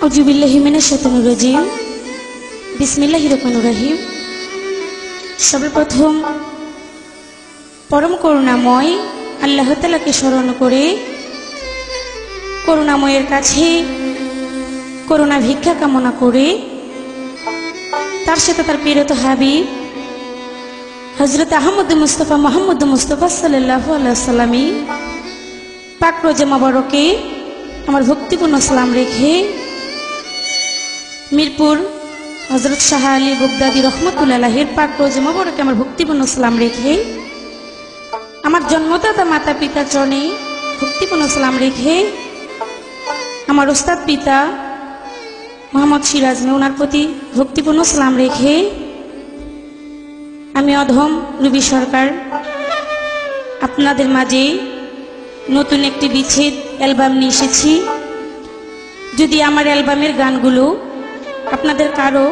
আউযুবিল্লাহি মিনাশ শাইতানির রাজিম। বিসমিল্লাহির রহমানির রহিম। সর্বপ্রথম পরম করুণাময় আল্লাহ তাআলাকে স্মরণ করে করুণাময়ের কাছে করুণা ভিক্ষা কামনা করে তার সাথে তার প্রিয়তম হাবিব হযরত আহমদ মুস্তাফা মুহাম্মদ মুস্তাফা সাল্লাল্লাহু আলাইহি ওয়াসাল্লামী পাক রোজা মোবারকে আমার ভক্তিপূর্ণ সালাম রেখে মিরপুর হযরত শাহ আলী বগদাদী রহমাতুল্লাহ আলাইহির পাক রোজা মোবারকে আমার ভক্তিপূর্ণ সালাম রেখে আমার জন্মদাতা মাতা পিতার চরণে ভক্তিপূর্ণ সালাম রেখে আমার ওস্তাদ পিতা মোহাম্মদ সিরাজ ওনার প্রতি ভক্তিপূর্ণ সালাম রেখে আমি অধম রুবি সরকার আপনাদের মাঝে নতুন একটি বিচ্ছেদ অ্যালবাম নিয়ে এসেছি। যদি আমার অ্যালবামের গানগুলো আপনাদের কারো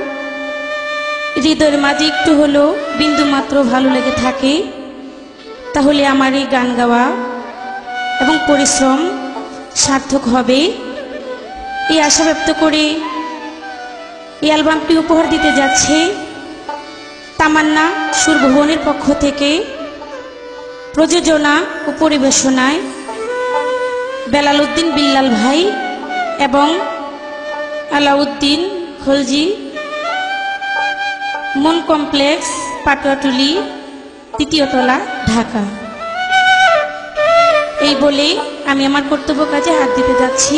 হৃদয়ের মাঝে একটু হলো বিন্দুমাত্র ভালো লেগে থাকে তাহলে আমার এই গান গাওয়া এবং পরিশ্রম সার্থক হবে এই আশা ব্যক্ত করে এই অ্যালবামটি উপহার দিতে যাচ্ছে তামান্না সুরভুবনের পক্ষ থেকে। প্রযোজনা ও পরিবেশনায় বেলাল উদ্দিন বিল্লাল ভাই এবং আলাউদ্দিন খলজি, মন কমপ্লেক্স, পাটুয়াটুলি, ৩য় তলা, ঢাকা। এই বলে আমি আমার কর্তব্য কাজে হাত দিতে যাচ্ছি।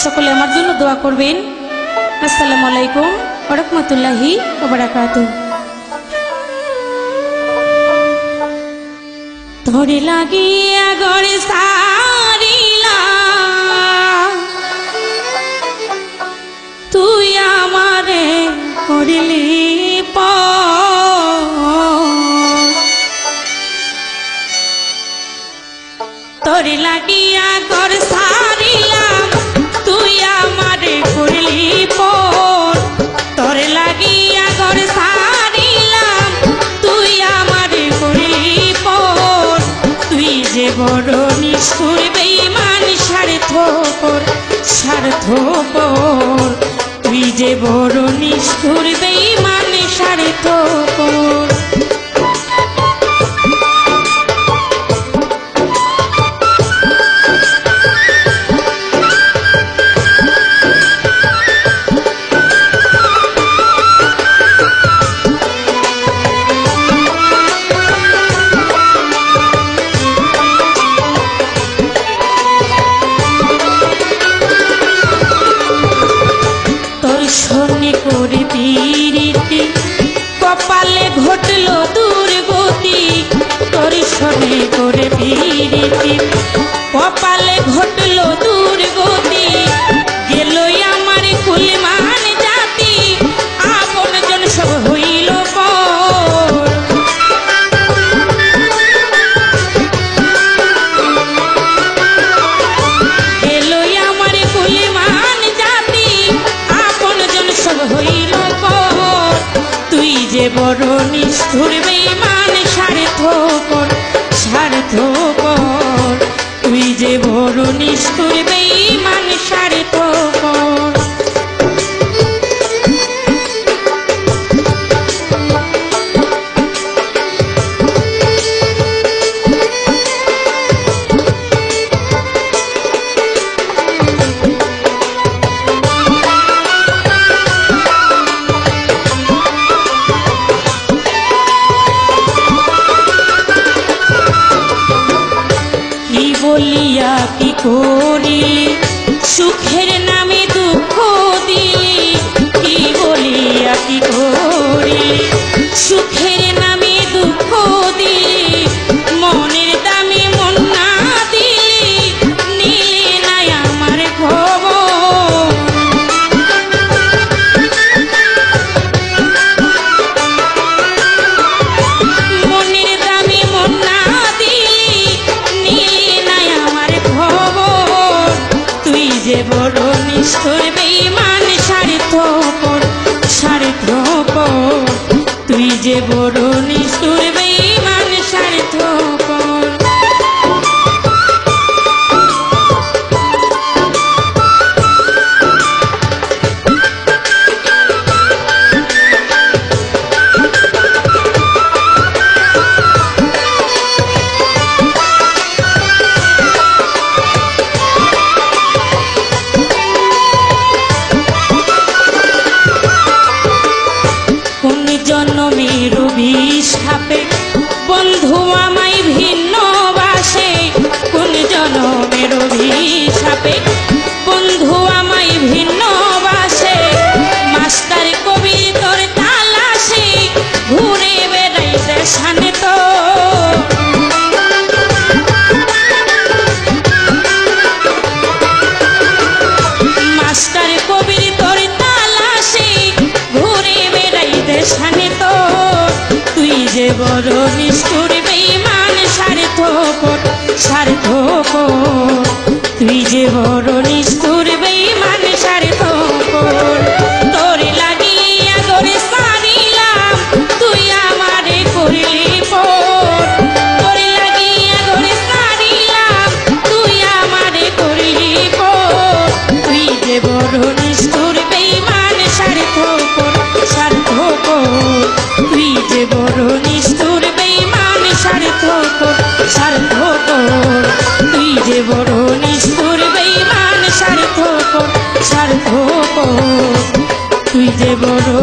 সকলে আমার জন্য দোয়া করবেন। আসসালামু আলাইকুম ওয়া রাহমাতুল্লাহি ওয়া বারাকাতুহু। তোরে লাগিয়া গড়ে সারিলা তুই আমারে করলি তোরে লাগিয়া গড় সারিলাম তুই আমারে করলি তোরে লাগিয়া গড় সারিলাম তুই আমারে করলি তুই যে বড় নিষ্ঠুর বেঈমান স্বার্থপর স্বার্থপর তুই যে বড় নিষ্ঠুর বেঈমান স্বার্থপর। কপালে ঘটলো দুর্গতি তোর সনে করে পীড়িতি কপালে ঘটলো দুর্গতি গেল আমার কুলমান জাতি আপন জন সব হইল গেল আমার কুলমান জাতি আপন জন সব হইল তুই যে বড় নিষ্ঠুর বেঈমান স্বার্থপর স্বার্থপর তুই যে বড় নিষ্ঠুর বেঈমান স্বার্থপর। বলিয়া কি করিলি সুখের নামে দুঃখ দিলি কি বলিয়া কি করিলি সুখের নামে দুঃখ দিলি মনের দামে মন না দিলি নিলে নাই আমার খবর মনের দামে মন না যে বড় নিষ্ঠুর বেঈমান স্বার্থপর স্বার্থপর তুই যে বড় নিষ্ঠুর বেঈমান স্বার্থপর। স্বার্থপর তুই যে বড় নিষ্ঠুর বেঈমান স্বার্থপর তোর লাগিয়া তোরে সারিলাম তুই আমারে করলি পর তোর লাগিয়া তোরে সারিলাম তুই আমারে করলি পর তুই যে বড় নিষ্ঠুর বেঈমান স্বার্থপর স্বার্থপর তুই যে বড় নিষ্ঠুর বেঈমান স্বার্থপর স্বার্থপর তুই যে বড় নিষ্ঠুর বেঈমান স্বার্থপর স্বার্থপর তুই যে বড়